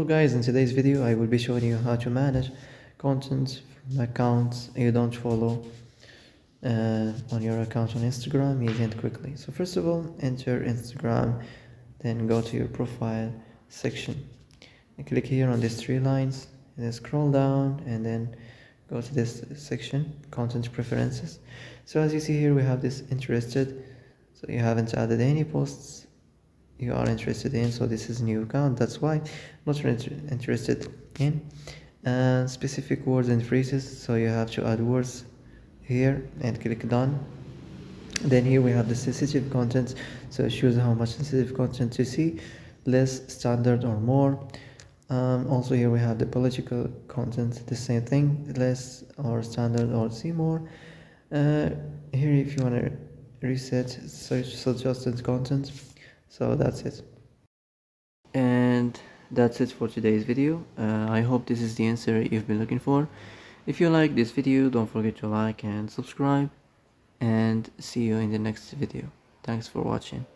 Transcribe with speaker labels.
Speaker 1: guys, in today's video I will be showing you how to manage content from accounts you don't follow on your account on Instagram easy and quickly. So first of all, enter Instagram, then go to your profile section and click here on these three lines and then scroll down and then go to this section, content preferences. So as you see here we have this interested, so you haven't added any posts you are interested in, so this is new account, that's why. Not interested in specific words and phrases, so you have to add words here and click done. Then here we have the sensitive content, so it shows how much sensitive content you see, less, standard or more. Also here we have the political content, the same thing, less or standard or see more. Here if you want to reset search suggested content. So that's it. And that's it for today's video. I hope this is the answer you've been looking for. If you like this video, don't forget to like and subscribe, and see you in the next video. Thanks for watching.